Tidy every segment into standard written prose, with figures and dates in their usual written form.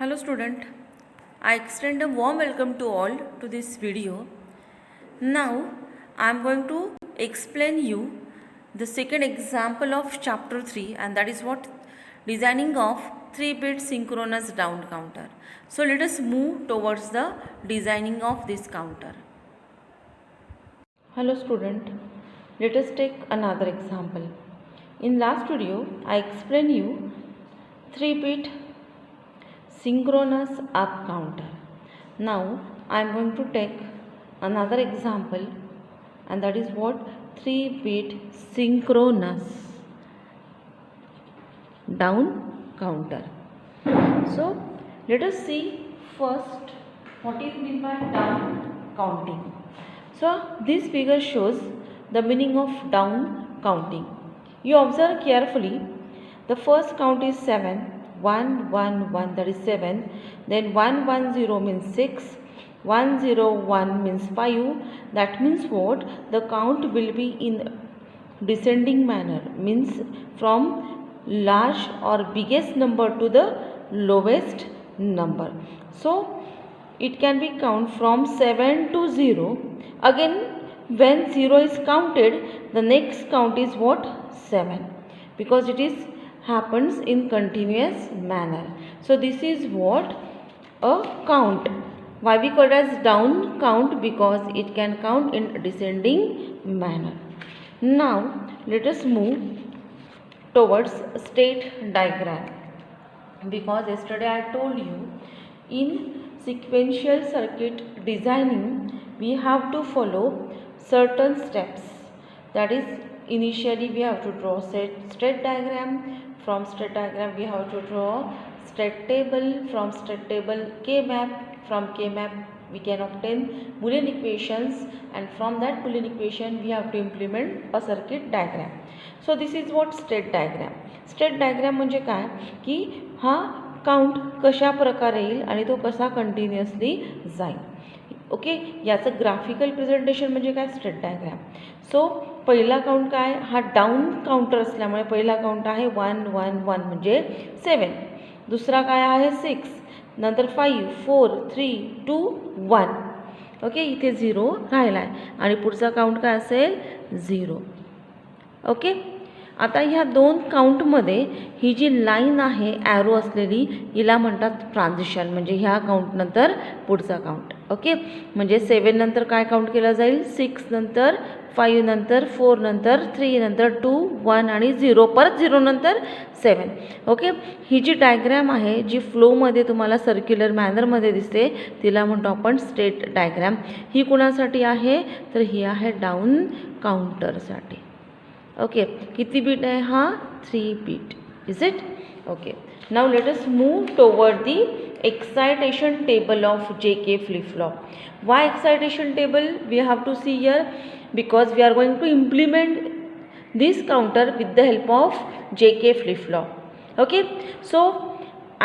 Hello student, I extend a warm welcome to all to this video. Now I am going to explain you the second example of chapter 3, and that is what designing of 3-bit synchronous down counter. So let us move towards the designing of this counter. Hello student, let us take another example. In last video I explained you 3-bit synchronous up counter. Now I am going to take another example, and that is what 3-bit synchronous down counter. So let us see first what is meant by down counting. So this figure shows the meaning of down counting. You observe carefully, the first count is 7. 1 1 1, that is 7. Then 1 1 0 means 6. 1 0 1 means 5. That means what? The count will be in descending manner, means from large or biggest number to the lowest number. So it can be count from 7 to 0. Again, when 0 is counted, the next count is what? 7, because it is happens in continuous manner. So this is what a count. Why we call it as down count? Because it can count in descending manner. Now let us move towards state diagram, because yesterday I told you in sequential circuit designing we have to follow certain steps. That is, initially we have to draw state diagram. From state diagram we have to draw state table. From state table K-map. From K-map we can obtain Boolean equations, and from that Boolean equation we have to implement a circuit diagram. So this is what state diagram. State diagram म्हणजे काय की हा count कशा प्रकारे येईल आणि तो कसा कंटिन्युअसली जाईल. ओके, याचं ग्राफिकल प्रेझेंटेशन म्हणजे काय? State diagram. सो पहिला काउंट काय? हा डाऊन काउंटर असल्यामुळे पहिला काउंट आहे 1 1 1 म्हणजे 7. दुसरा काय आहे? 6. नंतर 5 4 3 2 1. ओके, इथे 0 राहिला आहे आणि पुढचा काउंट काय असेल? 0. ओके, आता ह्या दोन काउंटमध्ये ही जी लाईन आहे ॲरो असलेली हिला म्हणतात ट्रान्झिशन, म्हणजे ह्या काउंट नंतर पुढचा काउंट. ओके, म्हणजे 7 नंतर काय काउंट केला जाईल? 6 नंतर 5 नंतर 4 नंतर 3 नंतर 2 1 आणि 0, परत 0 नंतर 7. ओके, ही जी डायग्रॅम आहे जी फ्लोमध्ये तुम्हाला सर्क्युलर मॅनरमध्ये दिसते तिला म्हणतो आपण स्टेट डायग्रॅम. ही कुणासाठी आहे? तर ही आहे डाऊन काउंटरसाठी. ओके, किती बीट आहे हा? 3 bit. Is it? Okay, now let us move toward the excitation table of JK flip flop. Why excitation table? We have to see here, because we are going to implement this counter with the help of JK flip flop. Okay, so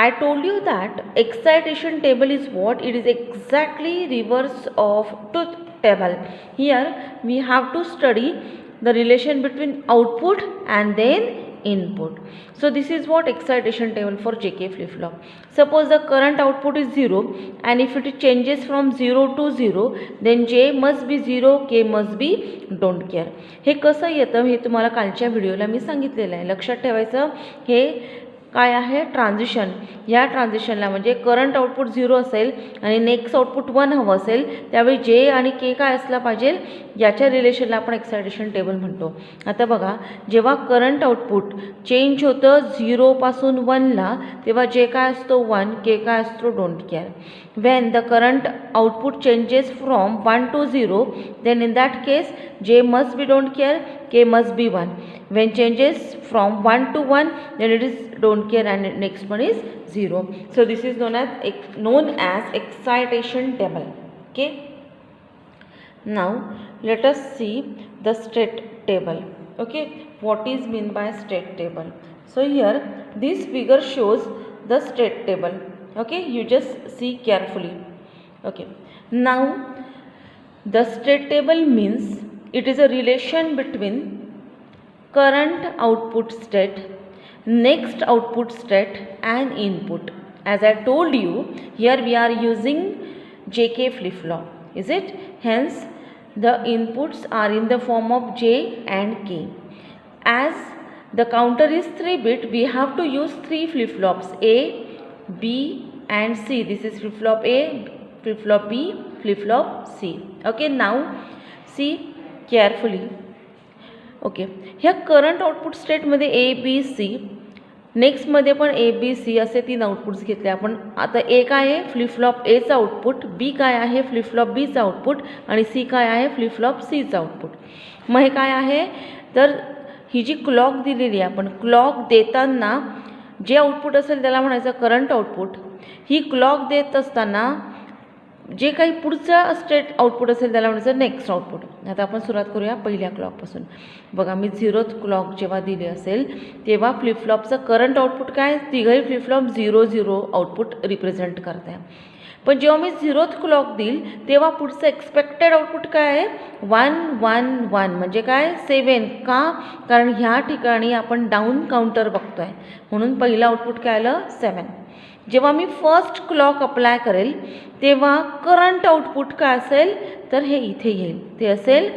I told you that excitation table is what? It is exactly reverse of truth table. Here we have to study the relation between output and then input. So this is what excitation table for JK flip flop. Suppose the current output is 0, and if it changes from 0 to 0, then J must be 0, K must be don't care. हे कसं येतं हे तुम्हाला कालच्या व्हिडिओला मी सांगितलेलं आहे. लक्षात ठेवायचं, हे काय आहे? ट्रान्झिशन. या ट्रान्झिशनला म्हणजे करंट आउटपुट 0 असेल आणि नेक्स्ट आउटपुट 1 हवं असेल, त्यावेळी जे आणि के काय असला पाहिजे, याच्या रिलेशनला आपण एक्सायटेशन टेबल म्हणतो. आता बघा, जेव्हा करंट आउटपुट चेंज होतं 0 पासून 1 ला, तेव्हा जे काय असतो 1, के काय असतो don't care. When the current output changes from 1 to 0, then in that case J must be don't care, K must be 1. When changes from 1 to 1, then it is don't care and next one is 0. So this is known as excitation table. Okay, now let us see the state table. Okay, what is mean by state table? So here this figure shows the state table. Okay, you just see carefully. Okay, now the state table means it is a relation between current output state, next output state and input. As I told you, here we are using JK flip-flop, is it? Hence, the inputs are in the form of J and K. As the counter is 3-bit, we have to use 3 flip-flops, A, B and C. This is flip-flop A, flip-flop B, flip-flop C. Okay, now see carefully. Okay, here current output state मध्ये A, B, C. Next मध्ये पण A, B, C असे 3 outputs घेतले आपण. आता A काय आहे flip-flop A चा आउटपुट, B काय आहे फ्लिप-फ्लॉप B चा आउटपुट आणि C काय आहे फ्लिप-फ्लॉप C चा आउटपुट. मग हे काय आहे तर ही जी क्लॉक दिलेली आहे आपण क्लॉक देताना जे आउटपुट असेल त्याला म्हणायचं करंट आउटपुट. ही क्लॉक देत असताना जे काही पुढचा स्टेट आउटपुट असेल त्याला म्हणायचं नेक्स्ट आउटपुट. आता आपण सुरुवात करूया पहिल्या क्लॉकपासून. बघा मी 0th क्लॉक जेव्हा दिली असेल तेव्हा फ्लिपफ्लॉपचं करंट आउटपुट काय तिघही फ्लिपफ्लॉप 0 0 आउटपुट रिप्रेझेंट करत आहे. पण जेव्हा मी 0th क्लॉक देईल तेव्हा पुढचं एक्सपेक्टेड आउटपुट काय आहे 1 1 1 म्हणजे काय 7. का कारण ह्या ठिकाणी आपण डाऊन काउंटर बघतो आहे म्हणून पहिलं आउटपुट काय आलं 7. जेव्हा मी फर्स्ट क्लॉक अप्लाय करेल तेव्हा करंट आउटपुट काय असेल तर हे इथे येईल ते असेल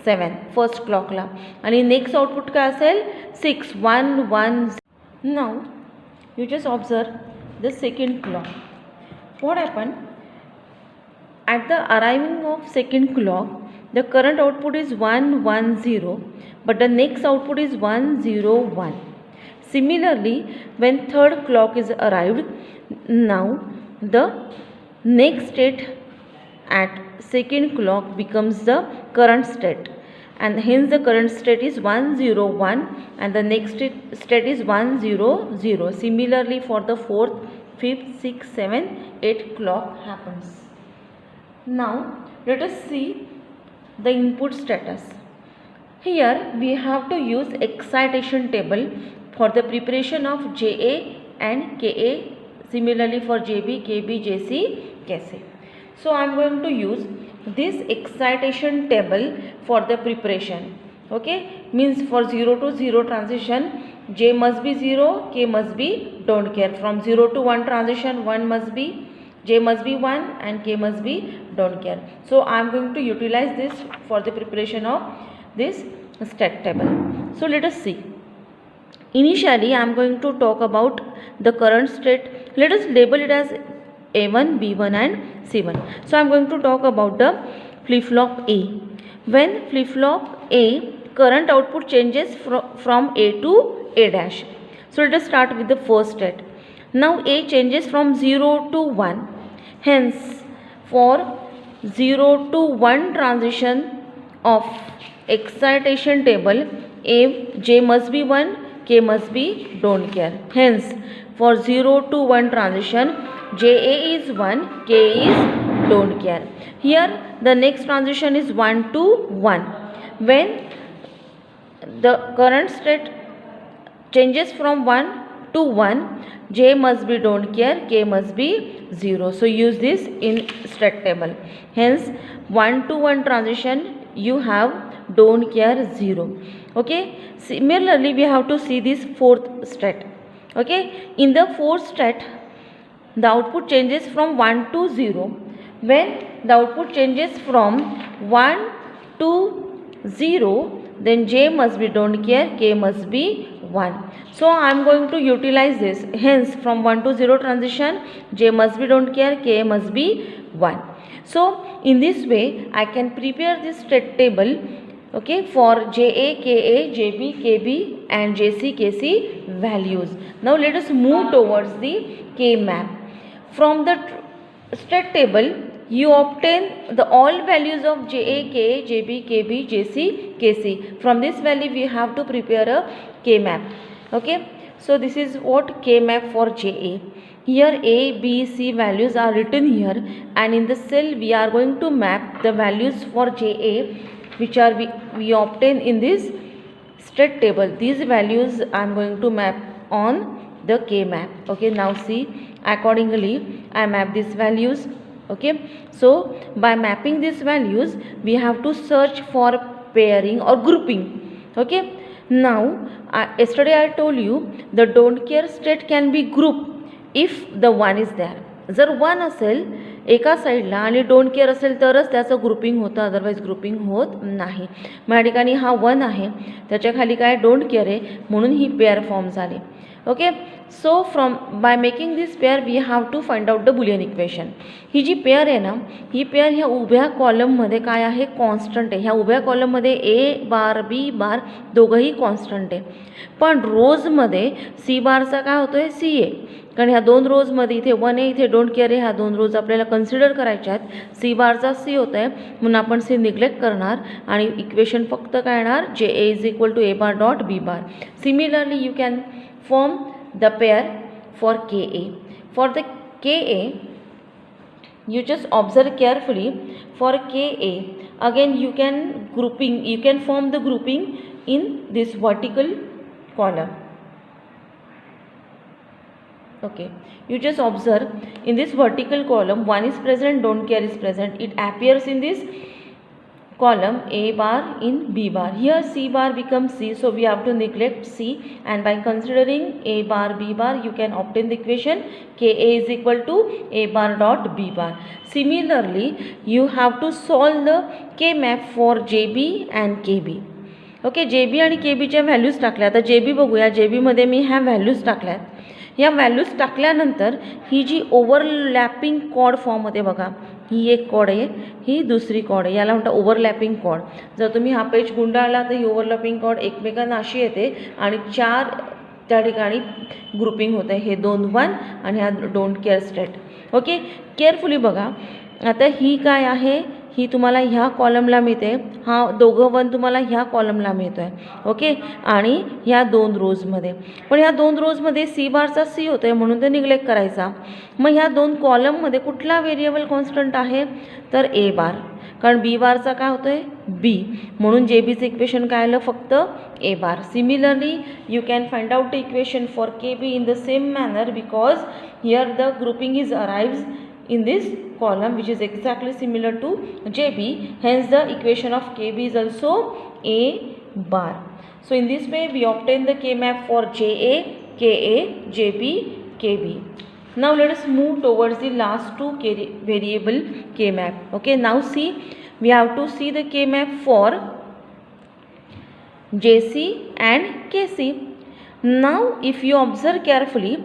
7 फर्स्ट क्लॉकला आणि नेक्स्ट आउटपुट काय असेल 6 1 1. Now you just observe the second clock. What happen at the arriving of second clock the current output is 1 1 0 but the next output is 1 0 1. Similarly, when third clock is arrived, now the next state at second clock becomes the current state and hence the current state is 1 0 1 and the next state is 1 0 0. Similarly for the 4th, 5th, 6th, 7th, 8th clock happens. Now let us see the input status. Here we have to use excitation table for the preparation of JA and KA, similarly for JB, KB, JC, KC. So I am going to use this excitation table for the preparation. Okay, means for 0 to 0 transition J must be 0, K must be don't care. From 0 to 1 transition 1 must be, J must be 1 and K must be don't care. So I am going to utilize this for the preparation of this state table. So let us see. Initially I am going to talk about the current state. Let us label it as A1, B1 and C1. So I am going to talk about the flip-flop A. When flip-flop A current output changes from A to A dash. So let us start with the first state. Now A changes from 0 to 1. Hence for 0 to 1 transition of excitation table A, J must be 1, K must be don't care. Hence for 0 to 1 transition JA is 1, K is don't care. Here the next transition is 1 to 1. When the current state changes from 1 to 1, J must be don't care, K must be 0. So use this in state table. Hence 1 to 1 transition you have don't care 0. Okay, similarly we have to see this fourth state. Okay, in the fourth state the output changes from 1 to 0. When the output changes from 1 to 0 then J must be don't care, K must be 1. So I am going to utilize this. Hence from 1 to 0 transition J must be don't care, K must be 1. So in this way I can prepare this state table, okay, for JA, KA, JB, KB and JC, KC values. Now let us move towards the K map. From the state table you obtain the all values of JA, KA, JB, KB, JC, KC. From this value we have to prepare a K map. Okay, so this is what K map for JA. Here A, B, C values are written here and in the cell we are going to map the values for JA which are we obtain in this state table. These values I am going to map on the K map. Okay, now see accordingly I map these values. Okay, so by mapping these values we have to search for pairing or grouping. Okay, now yesterday I told you the don't care state can be grouped if the one is there. जर one असेल एका साईडला आणि don't care असेल तरच त्याचं grouping होतं, otherwise grouping होत नाही. मग या ठिकाणी हा वन आहे, त्याच्या खाली काय डोंट केअर आहे, म्हणून ही पेअर फॉर्म झाली. Okay, so from by making this pair we have to find out the Boolean equation. ही जी पेअर आहे ना, ही पेअर ह्या उभ्या कॉलममध्ये काय आहे, कॉन्स्टंट आहे. ह्या उभ्या कॉलममध्ये ए बार बी बार दोघंही कॉन्स्टंट आहे, पण रोजमध्ये सी बारचा काय होतो आहे, सी आहे. कारण ह्या दोन रोजमध्ये इथे वन आहे, इथे डोंट केअर आहे, ह्या दोन रोज आपल्याला कन्सिडर करायच्या आहेत. सी बारचा सी होत आहे म्हणून आपण सी निग्लेक्ट करणार आणि इक्वेशन फक्त काय येणार, जे a is equal to a bar dot B bar. Similarly you can form the pair for Ka. For the Ka, you just observe carefully. For Ka, again you can form the grouping in this vertical column. Okay, you just observe in this vertical column one is present, don't care is present. It appears in this column A bar in B bar. Here C bar becomes C, so we have to neglect C, and by considering A bar B bar you can obtain the equation Ka is equal to A bar dot B bar. Similarly you have to solve the K map for JB and KB. Okay, JB आणि KB च्या values टाकल्या. आता JB बघूया. JB मध्ये मी ह्या values टाकल्यात. या values टाकल्यानंतर ही जी overlapping cord form होते बघा, ही एक कॉर्ड आहे, ही दुसरी कॉर्ड आहे, याला म्हणतात ओव्हरलॅपिंग कॉर्ड. जर तुम्ही हा पेज गुंडाळला तर ही ओव्हरलॅपिंग कॉर्ड एकमेकांना अशी येते आणि चार त्या ठिकाणी ग्रुपिंग होते. हे दोन वन आणि हा don't care state. Okay, carefully बघा. आता ही काय आहे, ही तुम्हाला ह्या कॉलमला मिळते, हा दोघं वन तुम्हाला ह्या कॉलमला मिळतो आहे. ओके, आणि ह्या दोन रोजमध्ये, पण ह्या दोन रोजमध्ये सी बारचा सी होतो आहे म्हणून ते निग्लेक्ट करायचा. मग ह्या दोन कॉलममध्ये कुठला व्हेरिएबल कॉन्स्टंट आहे, तर ए बार. कारण बी बारचा काय होतो आहे, बी, म्हणून जे बीचं इक्वेशन काय आलं, फक्त a bar. Similarly you can find out the equation for k b in the same manner, because here the grouping is arrives in this column which is exactly similar to JB, hence the equation of KB is also A bar. So in this way we obtain the K map for JA, KA, JB, KB. Now let us move towards the last two variable K map. Okay, now see, we have to see the K map for JC and KC. Now if you observe carefully,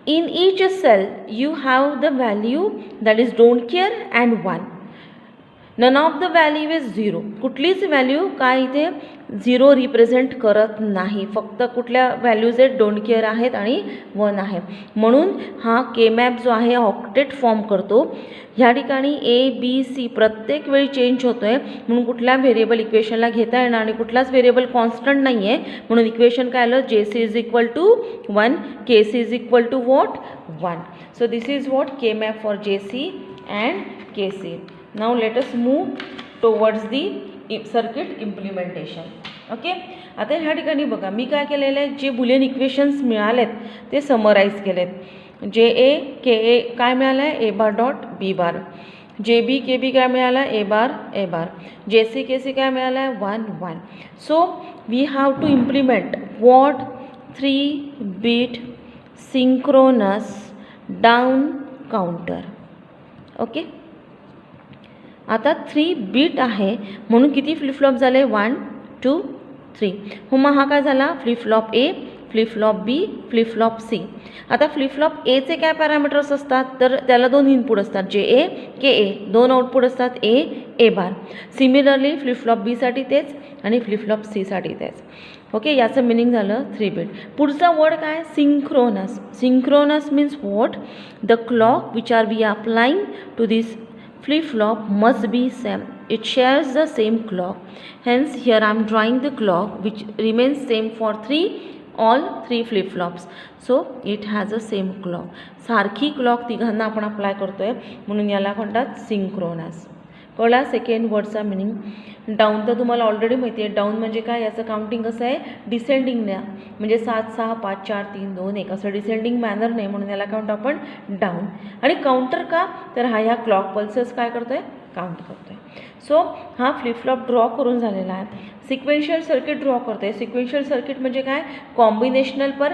in each cell you have the value that is don't care and 1. None of the value is 0. कुठलीच value काय इथे 0 represent करत नाही, फक्त कुठल्या values आहेत, don't care आहेत आणि 1 आहे. म्हणून हा के मॅप जो आहे ऑक्टेट फॉर्म करतो. ह्या ठिकाणी ए बी सी प्रत्येक वेळी चेंज होतो आहे, म्हणून कुठल्या व्हेरिएबल इक्वेशनला घेता येणार आणि कुठलाच व्हेरिएबल कॉन्स्टंट नाही आहे, म्हणून इक्वेशन काय आलं, J C is equal to 1, K C is equal to what, 1. So this is what K map for J C and K C. Now let us move towards the circuit implementation. Okay, आता ह्या ठिकाणी बघा मी काय केलेलं आहे, जे Boolean equations मिळालेत ते summarise केलेत. जे ए के ए काय मिळालं आहे, A bar dot B bar. J B K B काय मिळालं आहे, ए बार ए बार. जे सी के सी काय मिळालं आहे, 1 1. So we have to implement what 3 bit synchronous down counter. Okay, आता 3 बीट आहे म्हणून किती फ्लिपफ्लॉप झाले, 1 2 3. हो, मग हा काय झाला, फ्लिपफ्लॉप ए, फ्लिपफ्लॉप बी, फ्लिपफ्लॉप सी. आता फ्लिपफ्लॉप एचे काय पॅरामीटर्स असतात, तर त्याला 2 इनपुट असतात, जे ए के ए, 2 आउटपुट असतात, ए ए बार. सिमिलरली फ्लिपफ्लॉप बीसाठी तेच आणि फ्लिपफ्लॉप सीसाठी तेच. ओके, याचं मिनिंग झालं 3 बीट. पुढचा वर्ड काय, synchronous. Synchronous means what, the clock which are we applying to this flip-flop must be same. It shares the same clock. Hence here I am drawing the clock which remains same for all three flip-flops. So it has a same clock. सारखी clock तिघांना आपण apply करतोय म्हणून याला म्हणतात synchronous. कळला second वर्डचा meaning. Down तर तुम्हाला ऑलरेडी माहिती आहे, डाऊन म्हणजे काय, याचं काउंटिंग कसं आहे, डिसेंडिंग न्या, म्हणजे 7 6 5 4 3 2 1 असं डिसेंडिंग मॅनर नाही, म्हणून याला काउंट आपण डाऊन. आणि काउंटर का, तर हा ह्या क्लॉक पल्सेस काय करतोय, काउंट करतोय. सो हा फ्लिपफ्लॉप ड्रॉ करून झालेला आहे. सिक्वेन्शियल सर्किट ड्रॉ करतोय. सिक्वेन्शियल सर्किट म्हणजे काय, कॉम्बिनेशनल पर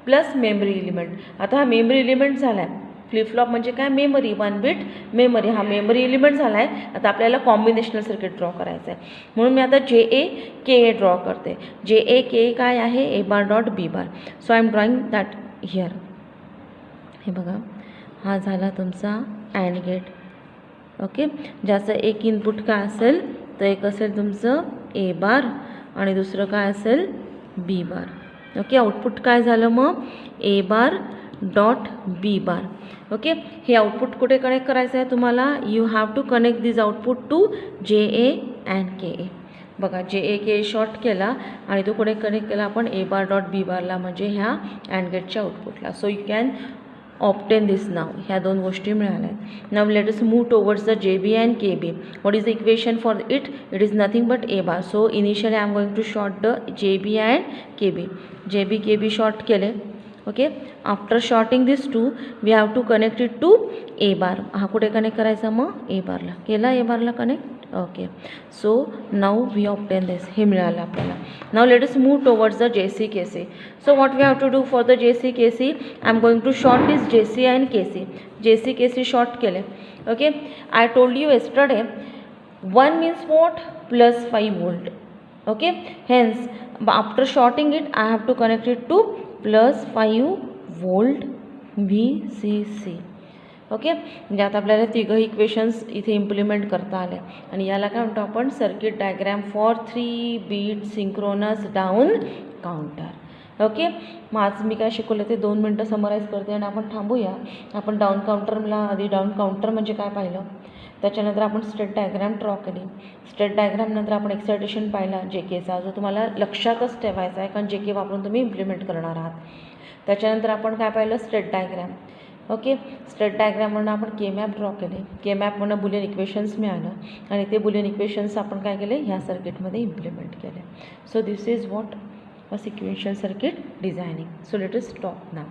प्लस मेमरी एलिमेंट. आता हा मेमरी एलिमेंट झाला आहे. फ्लिप फ्लॉप म्हणजे काय, मेमरी, 1 बिट मेमरी. हा मेमरी एलिमेंट झाला आहे. आता आपल्याला कॉम्बिनेशनल सर्किट ड्रॉ करायचं आहे. म्हणून मी आता JA ड्रॉ करते. JA काय आहे, A bar dot B bar. So I am drawing that here. हे बघा, हा झाला तुमचा अँड गेट. ओके, ज्याचं एक इनपुट काय असेल, तर एक असेल तुमचं A बार आणि दुसरं काय असेल B बार. ओके, आउटपुट काय झालं मग, A bar dot B bar. Okay, हे आउटपुट कुठे कनेक्ट करायचं आहे तुम्हाला, you have to connect this output to JA and KA. बघा, JA शॉर्ट केला आणि तो कुठे कनेक्ट केला आपण, A बार डॉट B बारला, म्हणजे ह्या अँड गेटच्या आउटपुटला. So you can obtain this now. ह्या दोन गोष्टी मिळाल्या. Now let us move towards the JB and KB. What is the equation for it, it is nothing but A bar. So initially I am going to short the JB and KB. JB KB short केले. Okay, after shorting this two we have to connect it to A bar. हा कुठे कनेक्ट करायचा मग, A बारला. केला A बारला connect. Okay, so now we obtain this. हे मिळालं आपल्याला. Now let us move towards the JC KC. So what we have to do for the JC KC, I am going to short this JC and KC. JC KC short केले. Okay, I told you yesterday 1 means what, plus 5 volt. Okay, hence after shorting it I have to connect it to plus 5 volt VCC. Okay, म्हणजे आता आपल्याला तिघं equations इथे implement करता आले. आणि याला काय म्हणतो आपण, circuit diagram for 3 bit synchronous down counter. Okay, मग आज मी काय शिकवलं ते 2 मिनटं समराईज करते आणि आपण थांबूया. आपण डाऊन काउंटरला आधी डाऊन काउंटर म्हणजे काय पाहिलं, त्याच्यानंतर आपण स्टेट डायग्रॅम ड्रॉ केली. स्टेट डायग्रॅमनंतर आपण एक्सायटेशन पाहिला JKचा, जो तुम्हाला लक्षातच ठेवायचा आहे कारण JK वापरून तुम्ही इम्प्लिमेंट करणार आहात. त्याच्यानंतर आपण काय पाहिलं, स्टेट डायग्रॅम. ओके, स्टेट डायग्रॅमवरून आपण केमॅप ड्रॉ केले. केमॅपवरून बुलियन इक्वेशन्स मिळालं आणि ते बुलियन इक्वेशन्स आपण काय केले, ह्या सर्किटमध्ये इम्प्लिमेंट केले. सो this is what a sequential circuit designing. So let us stop now.